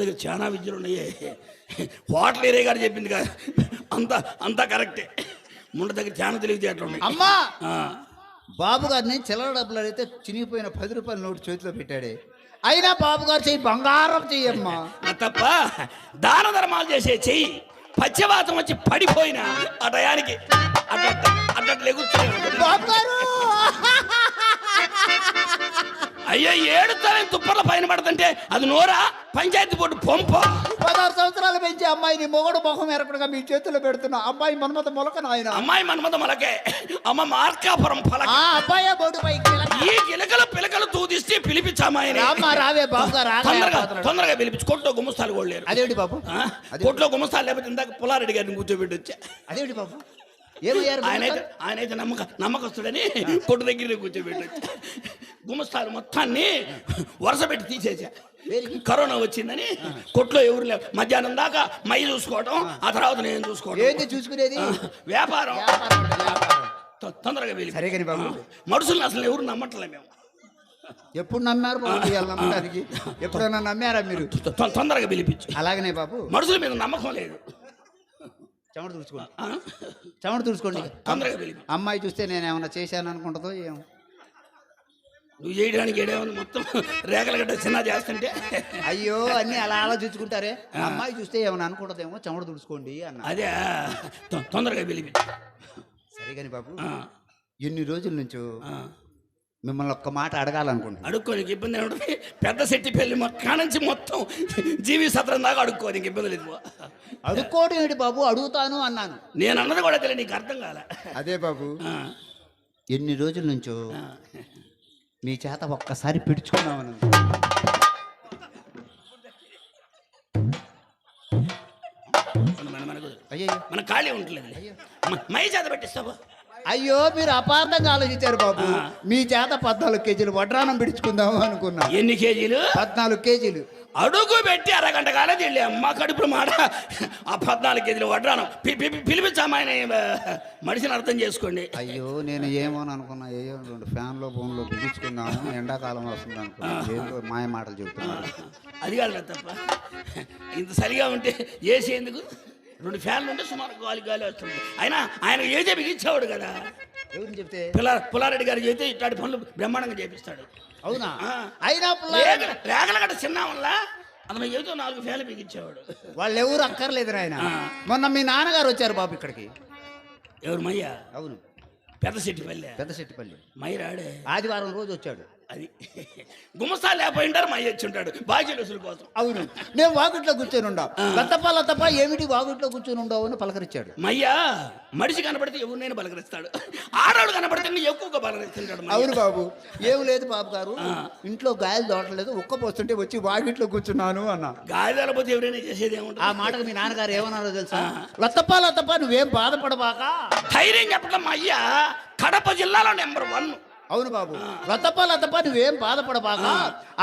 దగ్గర చాలా విద్యలు ఉన్నాయి. హోటల్ ఏరియా గారు చెప్పింది కదా, అంతా కరెక్టే. ముండ దగ్గర చాలా తెలివితేటలు ఉన్నాయి. అమ్మా బాబు గారిని చిల్లర డబ్బులు అడిగితే చినిగిపోయిన 10 రూపాయల నోటు చేతిలో పెట్టాడే, అయినా బాబు గారు చెయ్యి బంగారం చెయ్యమ్మా. తప్ప దాన ధర్మాలు చేసే చెయ్యి పచ్చవాతం వచ్చి పడిపోయినా ఆ టయానికి అట్లా బాబు గారు అయ్యో ఏడుతానే తుప్పర్ల పైన పడుతుంటే అది నోరా పంచాయతీ బోర్డు పంప. 16 సంవత్సరాలు పెంచి అమ్మాయిని మొగడు మొహం ఎరపడగా మీ చేతుల్లో పెడుతున్నా. అమ్మాయి మన్మథ మొలక నాయన. అమ్మాయి మన్మథ మొలకే, అమ్మ మార్కాపురం పలక. అబ్బాయి బోర్డు పైకి ఈ పిలకలు తూదిస్తే పిలిపించామాయని. రావే బాబు తొందరగా పిలిపించి కొట్లో గుమస్తాలు కూడా లేరు. అదేంటి బాబు? కొట్లో గుమస్తాలు లేకపోతే ఇందాక పుల్లారెడ్డి గారిని కూర్చోబెట్టి వచ్చా. అదేంటి బాబు? ఆయనైతే నమ్మకస్తుడని కొట్టు దగ్గర కూర్చోబెట్టి వచ్చా. గుమస్తాలు మొత్తాన్ని వరుస పెట్టి తీసేసా. కరోనా వచ్చిందని కొట్లో ఎవరు లేవు. మధ్యాహ్నం దాకా మై చూసుకోవటం, ఆ తర్వాత నేను చూసుకోవడం. ఏంటి చూసుకునేది? వ్యాపారం. తొందరగా వెళ్ళి. సరే కానీ బాబు, మనుషుల్ని అసలు ఎవరు నమ్మట్లే మేము. ఎప్పుడు నమ్మారు బాబు? నమ్మడానికి ఎప్పుడైనా నమ్మారా మీరు? తొందరగా పిలిపించు. అలాగనే బాబు, మనుషుల మీద నమ్మకం లేదు. చెమట తుడుచుకోండి. తొందరగా పిలిపి. అమ్మాయి చూస్తే నేను ఏమన్నా చేశాను అనుకుంటుందో ఏమో. నువ్వు చేయడానికి ఏడేమో మొత్తం రేఖల గడ్డ చిన్న చేస్తుంటే అయ్యో అన్ని అలా చూసుకుంటారే. అమ్మాయి చూస్తే ఏమన్నా అనుకుంటుందేమో, చెమట తుడుచుకోండి అన్న. అదే తొందరగా పిలిపి. సరే కానీ బాబు, ఎన్ని రోజుల నుంచో మిమ్మల్ని ఒక్క మాట అడగాలనుకుంటున్నాను. అడుక్కోనికి ఇబ్బంది ఏమిటి? పెద్ద శెట్టి పెళ్లి కానుంచి మొత్తం జీవి సత్రం దాకా అడుక్కోనికి ఇబ్బంది లేదు. అడుక్కోవడం ఏంటి బాబు? అడుగుతాను అన్నాను. నేను అన్నది కూడా తెలియదు, నీకు అర్థం కాలే. అదే బాబు, ఎన్ని రోజుల నుంచో మీ చేత ఒక్కసారి పిడుచుకున్నామని. అయ్యో మన ఖాళీ ఉంటలేదు, మై చేత పెట్టిస్తావా? అయ్యో మీరు అపార్థంగా ఆలోచించారు బాబు. మీ చేత 14 కేజీలు వడ్రానం పిడుచుకుందాము అనుకున్నా. ఎన్ని కేజీలు? 14 కేజీలు. అడుగు పెట్టి అరగంట కాలం వెళ్ళి అమ్మ కడుపులో మాట ఆ 14 కేజీలు వడ్రానం పిలిపించామాయన మనిషిని అర్థం చేసుకోండి. అయ్యో నేను ఏమోని అనుకున్నా, ఏయో 2 ఫ్యాన్లో ఫోన్లో పిలుచుకున్నాను, ఎండాకాలం వస్తుంది అనుకున్నా. ఏదో మాయ మాటలు చెబుతున్నాను. అది కాదు తప్ప, ఇంత సరిగా ఉంటే ఏసీ ఎందుకు? 2 ఫ్యాన్లు ఉంటే సుమారు గాలి వస్తుంది. ఆయన ఏజే బిగించేవాడు కదా. ఎవరిని చెప్తే? పుల్లారెడ్డి గారు చెబితే ఇట్లాంటి పనులు బ్రహ్మాండంగా చేపిస్తాడు. అవునా? అయినా రేగల గడ్డ చిన్న వల్ల అతను ఏదో 4 ఫ్యాన్లు బిగించేవాడు. వాళ్ళు ఎవరు అక్కర్లేదు ఆయన. మొన్న మీ నాన్నగారు వచ్చారు బాబు ఇక్కడికి. ఎవరు? మయ్య. అవును, పెద్ద శెట్టిపల్లి మయ్య రాడే. ఆదివారం రోజు వచ్చాడు. అది గుమస్తా లేకపోయింటారు, మయ్య వచ్చి ఉంటాడు బాధ్యుల కోసం. అవును, నేను వాకిట్లో కూర్చొని ఉండా. లతప్ప ఏమిటి వాకిట్లో కూర్చొని ఉండవు అని పలకరించాడు. మయ్య మనిషి కనబడితే ఎవరినైనా పలకరిస్తాడు, ఆడవాడు కనబడితే ఎక్కువగా పలకరిస్తుంటాడు. అవును బాబు, ఏమి లేదు బాబు గారు, ఇంట్లో గాయాలు దోటలేదు, పోస్తుంటే వచ్చి వాకిట్లో కూర్చున్నాను అన్న. గాయాల పోతే ఎవరైనా చేసేది ఏముంటుంది? ఆ మాటకు మీ నాన్నగారు ఏమన్నారో తెలుసా? లతప్ప నువ్వేం బాధపడబాక, ధైర్యం చెప్పడం. మయ్య కడప జిల్లాలో నెంబర్ 1. అవును బాబు, లతప్ప నువ్వేం బాధపడబాక,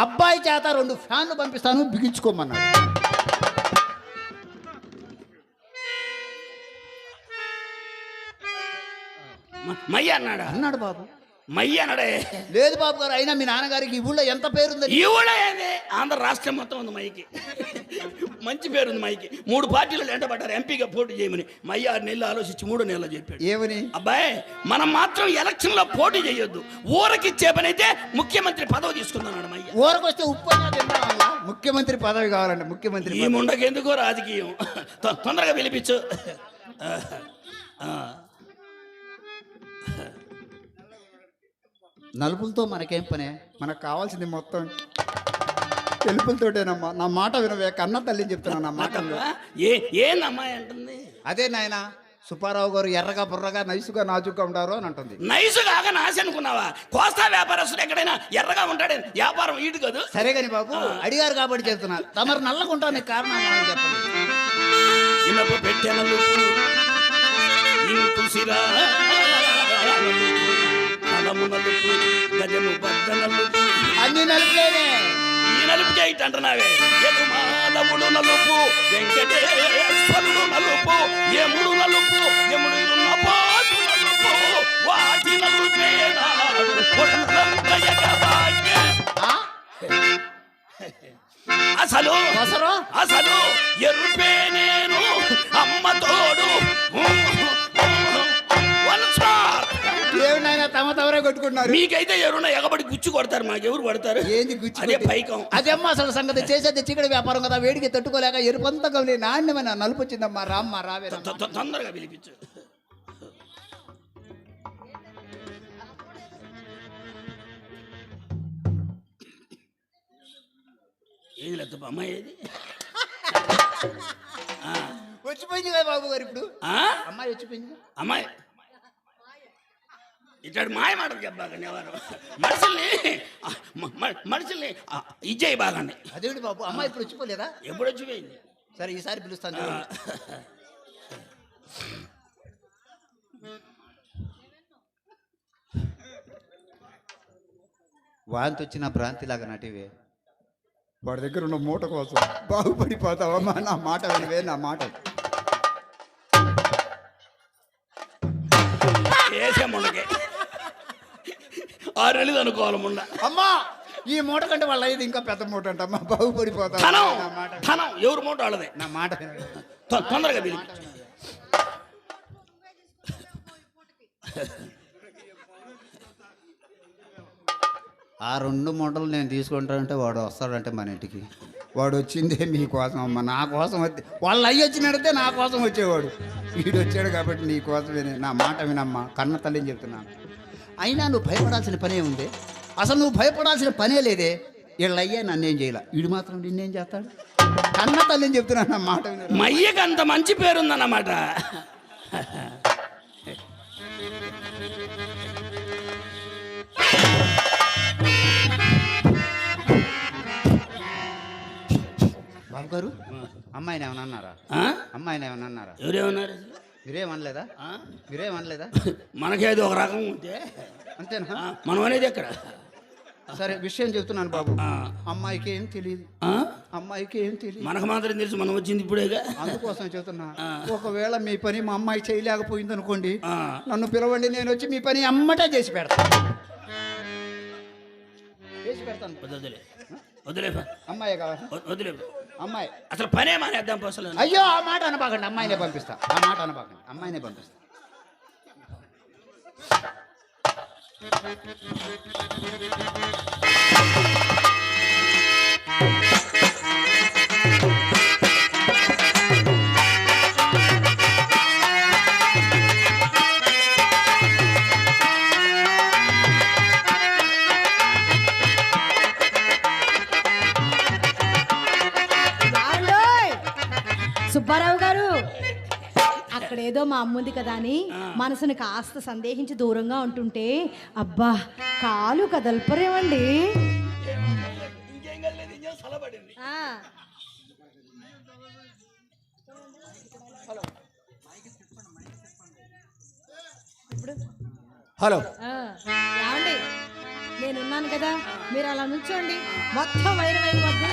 అబ్బాయి చేత 2 ఫ్యాన్లు పంపిస్తాను, బిగించుకోమన్నాడు. మయ్య అన్నాడు బాబు. మయ్య అన్నాడే. లేదు బాబు గారు, అయినా మీ నాన్నగారికి ఈ ఊళ్ళో ఎంత పేరుంది? ఈ ఊళ్ళో ఏది? ఆంధ్ర రాష్ట్రం మొత్తం ఉంది మైకి. మంచి పేరుంది మైకి. 3 పార్టీలు వెంటబడ్డారు ఎంపీగా పోటీ చేయమని. మయ్య 6 నెలలు ఆలోచించి 3 నెలలు చెప్పాడు. ఏమని? అబ్బాయి మనం మాత్రం ఎలక్షన్ లో పోటీ చేయొద్దు, ఊరకిచ్చే పని అయితే ముఖ్యమంత్రి పదవి తీసుకుందాం. మయ్య ఊరకొస్తే ఉప్పు ముఖ్యమంత్రి పదవి కావాలండి. ముఖ్యమంత్రి ఈ ముండకి ఎందుకో రాజకీయం. తొందరగా పిలిపించు. నలుపులతో మనకేం పనే? మనకు కావాల్సింది మొత్తం తెలుపులతోటేనమ్మా. నా మాట వినవే, కన్న తల్లిని చెప్తున్నా. నా మాట ఏందమ్మాయి అంటుంది? అదే నాయన, సుబ్బారావు గారు ఎర్రగా బుర్రగా నైసుగా నాజుగా ఉంటారు అని అంటుంది. నైసుగా నాశ అనుకున్నావా? కోస్తా వ్యాపారస్తుడు ఎక్కడైనా ఎర్రగా ఉంటాడే, వ్యాపారం ఈడు కదా. సరే కాని బాబు, అడిగారు కాబట్టి చెప్తున్నా. తమరు నల్లకుంటానికి కారణం చెప్పండి. ఇనపు పెట్టె నలుపు, ఇంపు సిరా నలుపు, గజము బద్ద నలుపు, అన్ని నలుపులేనే. ఈ నలుపు చేయటంటున్నావే. యదుమాధవుడు నలుపు, వెంకటేశ్వరుడు నలుపు, యముడు నలుపు, యముడు నలుపు, వాటి నలుపేనా అసలు అసలు అసలు అసలు ఎరుపే నేను అమ్మ తోడు ఏమైనా తమ తవరే కొట్టుకుంటున్నారు. మీకైతే ఎవరున్నా ఎగబడి గుచ్చి కొడతారు, మాకెవరు కొడతారు? ఏంది గుచ్చి? అదే పైకం. అదేమ్మా అసలు సంగతి. చేసేది చికెన్ వ్యాపారం కదా, వేడికి తట్టుకోలేక ఎరుపంతగా నాణ్యమైన నలుపు వచ్చిందమ్మా. రామ్మా రావే. తొందరగా పిలిపించు. ఏది లేదు అమ్మాయి, ఏది వచ్చిపోయింది కదా బాబు గారు. ఇప్పుడు అమ్మాయి వచ్చిపోయింది. అమ్మాయి ఇట్లాంటి మాయ మాటలు చెప్పాకండి ఎవరు. మనుషుల్ని ఇచ్చేయి బాగానే. అదేంటి బాబు, అమ్మాయి ఇప్పుడు వచ్చిపోలేదా? ఎప్పుడు వచ్చిపోయింది? సరే ఈసారి పిలుస్తాను. వాంతి వచ్చిన భ్రాంతిలాగా నటివే. వాడి దగ్గర ఉన్న మూట కోసం బాగుపడిపోతావమ్మా. నా మాట వినవే, నా మాట. వేసే మొండకే 6 నెలలు అనుకోవాలి మొండ. అమ్మా ఈ మూట కంటే వాళ్ళ అయ్యేది ఇంకా పెద్ద మూట అంటమ్మా. బాగుపడిపోతావు. ధనం ఎవరు మూట వాళ్ళదే. నా మాట తొందరగా పిలి. ఆ 2 మూటలు నేను తీసుకుంటానంటే వాడు వస్తాడంటే మన ఇంటికి. వాడు వచ్చిందే మీకోసం అమ్మ, నా కోసం వచ్చి. వాళ్ళు అయ్యి వచ్చినడితే నా కోసం వచ్చేవాడు. వీడు వచ్చాడు కాబట్టి నీ కోసమే. నా మాట వినమ్మా, కన్న తల్లిని చెప్తున్నాను. అయినా నువ్వు భయపడాల్సిన పనే ఉంది. అసలు నువ్వు భయపడాల్సిన పనే లేదే. వీళ్ళు అయ్యే నన్నేం చేయాల, వీడు మాత్రం నిన్నేం చేస్తాడు? కన్న తల్లిని చెప్తున్నాను, నా మాట విన. మయ్యకి అంత మంచి పేరుందన్నమాట. బాబు గారు, అమ్మాయిని ఏమన్నా అన్నారా? అమ్మాయిని ఏమన్నా అన్నారా? ఎవరేమన్నారు? మీరేమనలేదా? మీరేమనలేదా? మనకేదో ఒక రకం ఉంటే అంతేనా? మనం అనేది ఎక్కడ? సరే విషయం చెప్తున్నాను బాబు. అమ్మాయికి ఏం తెలియదు. అమ్మాయికి ఏం తెలియదు. మనకు మాత్రం తెలుసు, మనం వచ్చింది ఇప్పుడేగా. అందుకోసం చెప్తున్నా. ఒకవేళ మీ పని మా అమ్మాయి చేయలేకపోయింది అనుకోండి, నన్ను పిలవండి, నేను వచ్చి మీ పని అమ్మటే చేసి పెడతాను. చేసి పెడతాను. వదిలే వదిలే అమ్మాయి కావాలి. వదిలే అమ్మాయి అసలు పనే మానేద్దాం అసలు. అయ్యో ఆ మాట అనబాకండి, అమ్మాయినే పంపిస్తా. ఆ మాట అనబాకండి, అమ్మాయినే పంపిస్తా. సుబ్బారావు గారు, అక్కడేదో మా అమ్ముంది కదా అని మనసుని కాస్త సందేహించి దూరంగా ఉంటుంటే, అబ్బా కాలు కదల్పరేమండి. హలో ఏమండి, నేనున్నాను కదా, మీరు అలా నుంచోండి, మొత్తం వైరం అయిపోద్ది.